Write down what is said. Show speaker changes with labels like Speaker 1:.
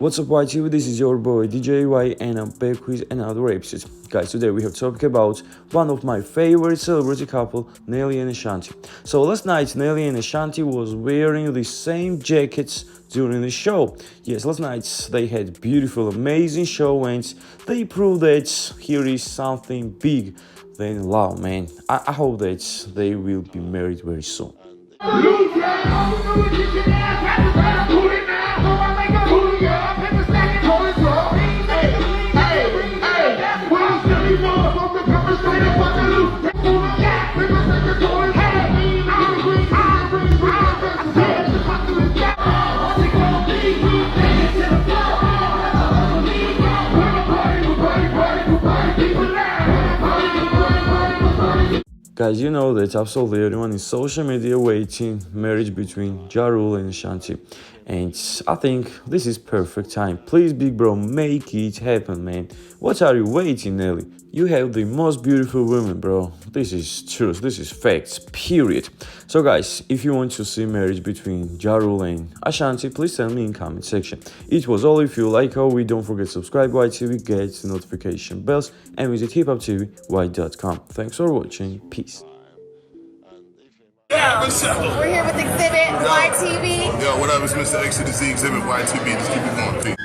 Speaker 1: What's up, YTV? This is your boy DJ Y, and I'm back with another episode. Guys, today we have talked about one of my favorite celebrity couple, Nelly and Ashanti. So last night, Nelly and Ashanti was wearing the same jackets during the show. Yes, last night they had beautiful, amazing show, and they proved that here is something big than love, man. I hope that they will be married very soon. Guys, you know that absolutely everyone in social media waiting marriage between Ja Rule and Ashanti. And I think this is perfect time. Please, big bro, make it happen, man. What are you waiting, Nelly? You have the most beautiful woman, bro. This is truth, this is facts, period. So guys, if you want to see marriage between Ja Rule and Ashanti, please tell me in comment section. It was all. If you like our video, don't forget to subscribe YTV, get the notification bells, and visit hiphoptvy.com. Thanks for watching, peace.
Speaker 2: Yeah, we're here with Exhibit YTV.
Speaker 3: Yo, what up? It's Mr. X to the Z Exhibit YTV. Just keep it going, peace.